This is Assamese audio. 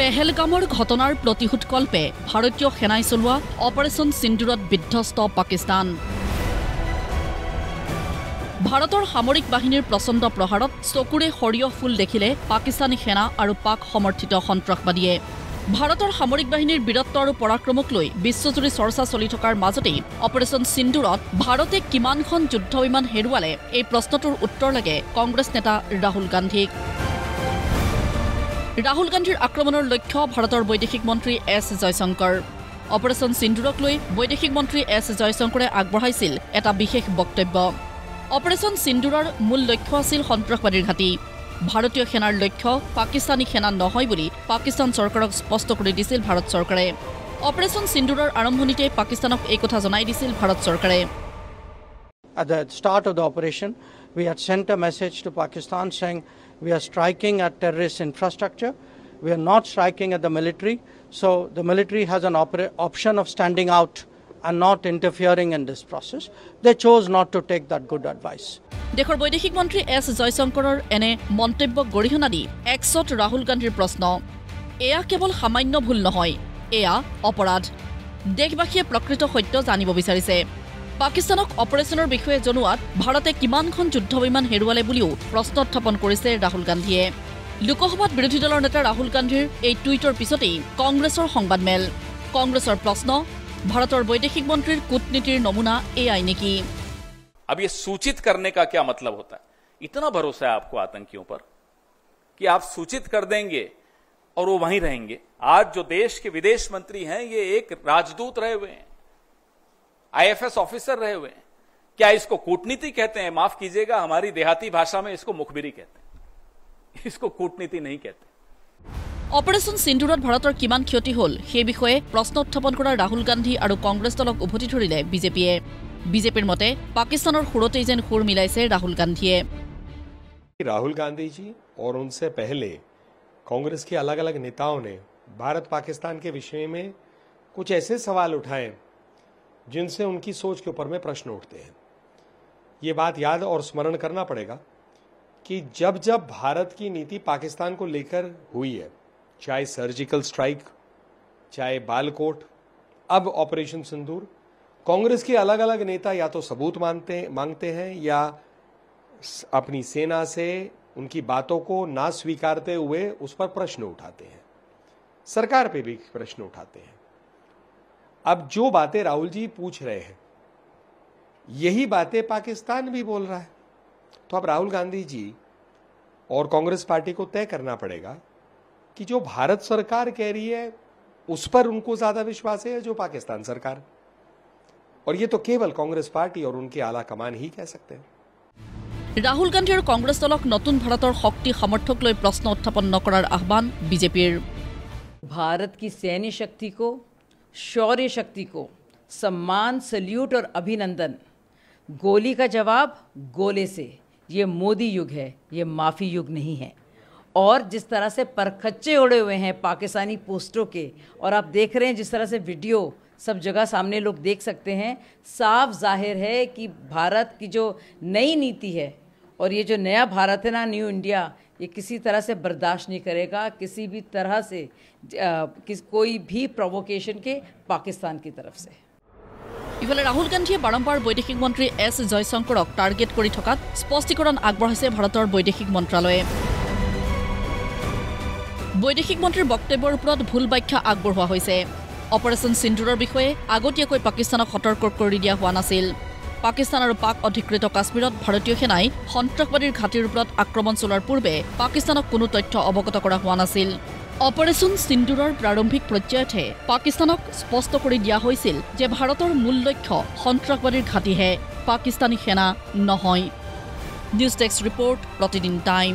পেহেলগামৰ ঘটনাৰ প্ৰতিশোধকল্পে ভাৰতীয় সেনাই চলোৱা অপাৰেশ্যন সিন্দুৰত বিধ্বস্ত পাকিস্তান। ভাৰতৰ সামৰিক বাহিনীৰ প্ৰচণ্ড প্ৰহাৰত চকুৰে সৰিয়হ ফুল দেখিলে পাকিস্তানী সেনা আৰু পাক সমৰ্থিত সন্ত্ৰাসবাদীয়ে। ভাৰতৰ সামৰিক বাহিনীৰ বীৰত্ব আৰু পৰাক্ৰমক লৈ বিশ্বজুৰি চৰ্চা চলি থকাৰ মাজতেই অপাৰেশ্যন সিন্দুৰত ভাৰতে কিমানখন যুদ্ধ বিমান হেৰুৱালে এই প্ৰশ্নটোৰ উত্তৰ লাগে কংগ্ৰেছ নেতা ৰাহুল গান্ধীক। ৰাহুল গান্ধীৰ আক্ৰমণৰ লক্ষ্য ভাৰতৰ বৈদেশিক মন্ত্ৰী এছ জয়শংকৰ। অপাৰেশ্যন সিন্দুৰক লৈ বৈদেশিক মন্ত্ৰী এছ জয়শংকৰে আগবঢ়াইছিল এটা বিশেষ বক্তব্য। অপাৰেশ্যন সিন্দুৰৰ মূল লক্ষ্য আছিল সন্ত্ৰাসবাদীৰ ঘাটি। ভাৰতীয় সেনাৰ লক্ষ্য পাকিস্তানী সেনা নহয় বুলি পাকিস্তান চৰকাৰক স্পষ্ট কৰি দিছিল ভাৰত চৰকাৰে। অপাৰেশ্যন সিন্দুৰৰ আৰম্ভণিতে পাকিস্তানক এই কথা জনাই দিছিল ভাৰত চৰকাৰে। At the start of the operation, we had sent a message to Pakistan saying we are striking at terrorist infrastructure. We are not striking at the military. So the military has an option of standing out and not interfering in this process. They chose not to take that good advice. দেশৰ বৈদেশিক মন্ত্ৰী এছ জয়শংকৰৰ এনে মন্তব্য গৰিহণা দি একচত ৰাহুল গান্ধীৰ প্ৰশ্ন, এয়া কেৱল সামান্য ভুল নহয়, এয়া অপৰাধ। দেশবাসীয়ে প্ৰকৃত সত্য জানিব বিচাৰিছে। পাকিস্তানক অপাৰেশ্যনৰ বিষয়ে জনোৱাত ভাৰতে কিমানখন যুদ্ধ বিমান হেৰুৱালে বুলিও প্ৰশ্ন উত্থাপন কৰিছে ৰাহুল গান্ধীয়ে। লোকসভাত বিৰোধী দলৰ নেতা ৰাহুল গান্ধীৰ এই টুইটৰ পিছতেই কংগ্ৰেছৰ সংবাদমেল। কংগ্ৰেছৰ প্ৰশ্ন, ভাৰতৰ বৈদেশিক মন্ত্ৰীৰ কূটনীতিৰ নমুনা এয়াই নেকি? अब ये सूचित करने का क्या मतलब होता है? इतना भरोसा है आपको आतंकियों पर कि आप सूचित कर देंगे और वो वहीं रहेंगे। आज जो देश के विदेश मंत्री हैं ये एक राजदूत रहे हुए हैं, आईएफएस ऑफिसर रहे हुए हैं। क्या इसको कूटनीति कहते हैं? माफ कीजिएगा, हमारी देहाती भाषा में इसको मुखबिरी कहते हैं, इसको कूटनीति नहीं कहते। অপাৰেশ্যন সিন্দুৰত ভাৰতৰ কিমান ক্ষতি হ'ল সেই বিষয়ে প্ৰশ্ন উত্থাপন কৰা ৰাহুল গান্ধী আৰু কংগ্ৰেছ দলক উভতি ধৰিলে বিজেপিয়ে। বিজেপিৰ মতে পাকিস্তানৰ সুৰতেই যেন সুৰ মিলাইছে ৰাহুল গান্ধীয়ে। राहुल गांधी जी और उनसे पहले कांग्रेस के अलग अलग नेताओं ने भारत पाकिस्तान के विषय में कुछ ऐसे सवाल उठाए जिनसे उनकी सोच के ऊपर में प्रश्न उठते हैं। ये बात याद और स्मरण करना पड़ेगा कि जब जब भारत की नीति पाकिस्तान को लेकर हुई है, चाहे सर्जिकल स्ट्राइक, चाहे बालकोट, अब ऑपरेशन सिंदूर, कांग्रेस के अलग अलग नेता या तो सबूत मांगते हैं या अपनी सेना से उनकी बातों को ना स्वीकारते हुए उस पर प्रश्न उठाते हैं, सरकार पे भी प्रश्न उठाते हैं। अब जो बातें राहुल जी पूछ रहे हैं यही बातें पाकिस्तान भी बोल रहा है। तो अब राहुल गांधी जी और कांग्रेस पार्टी को तय करना पड़ेगा कि जो भारत सरकार कह रही है उस पर उनको ज्यादा विश्वास है जो पाकिस्तान सरकार, और ये तो केवल कांग्रेस पार्टी और उनके आला कमान ही कह सकते हैं। राहुल गांधी और कांग्रेस दलक नतुन भारतर शक्ति सामर्थ्यक লৈ प्रश्न उत्थापन नकरार आह्वान बीजेपीर। भारत की सैन्य शक्ति को, शौर्य शक्ति को सम्मान, सल्यूट और अभिनंदन। गोली का जवाब गोले से। ये मोदी युग है, ये माफी युग नहीं है। और जिस तरह से परखच्चे उड़े हुए हैं पाकिस्तानी पोस्टरों के, और आप देख रहे हैं जिस तरह से वीडियो सब जगह सामने लोग देख सकते हैं, साफ जाहिर है कि भारत की जो नई नीति है और ये जो नया भारत है ना, न्यू इंडिया, ये किसी तरह से बर्दाश्त नहीं करेगा किसी भी तरह से कोई भी प्रोवोकेशन के पाकिस्तान की तरफ से। ইফালে ৰাহুল গান্ধীয়ে বাৰম্বাৰ বৈদেশিক মন্ত্ৰী এছ জয়শংকৰক টাৰ্গেট কৰি থকাত স্পষ্টীকৰণ আগবঢ়াইছে ভাৰতৰ বৈদেশিক মন্ত্ৰালয়ে। বৈদেশিক মন্ত্ৰীৰ বক্তব্যৰ ওপৰত ভুল ব্যাখ্যা আগবঢ়োৱা হৈছে। অপাৰেশ্যন সিন্দুৰৰ বিষয়ে আগতীয়াকৈ পাকিস্তানক সতৰ্ক কৰি দিয়া হোৱা নাছিল। পাকিস্তান আৰু পাক অধিকৃত কাশ্মীৰত ভাৰতীয় সেনাই সন্ত্ৰাসবাদীৰ ঘাটিৰ ওপৰত আক্ৰমণ চলোৱাৰ পূৰ্বে পাকিস্তানক কোনো তথ্য অৱগত কৰা হোৱা নাছিল। অপাৰেশ্যন সিন্দুৰৰ প্ৰাৰম্ভিক পৰ্যায়তে পাকিস্তানক স্পষ্ট কৰি দিয়া হৈছিল যে ভাৰতৰ মূল লক্ষ্য সন্ত্ৰাসবাদীৰ ঘাটিহে, পাকিস্তানী সেনা নহয়। নিউজ ডেস্ক ৰিপৰ্ট, প্ৰতিদিন টাইম।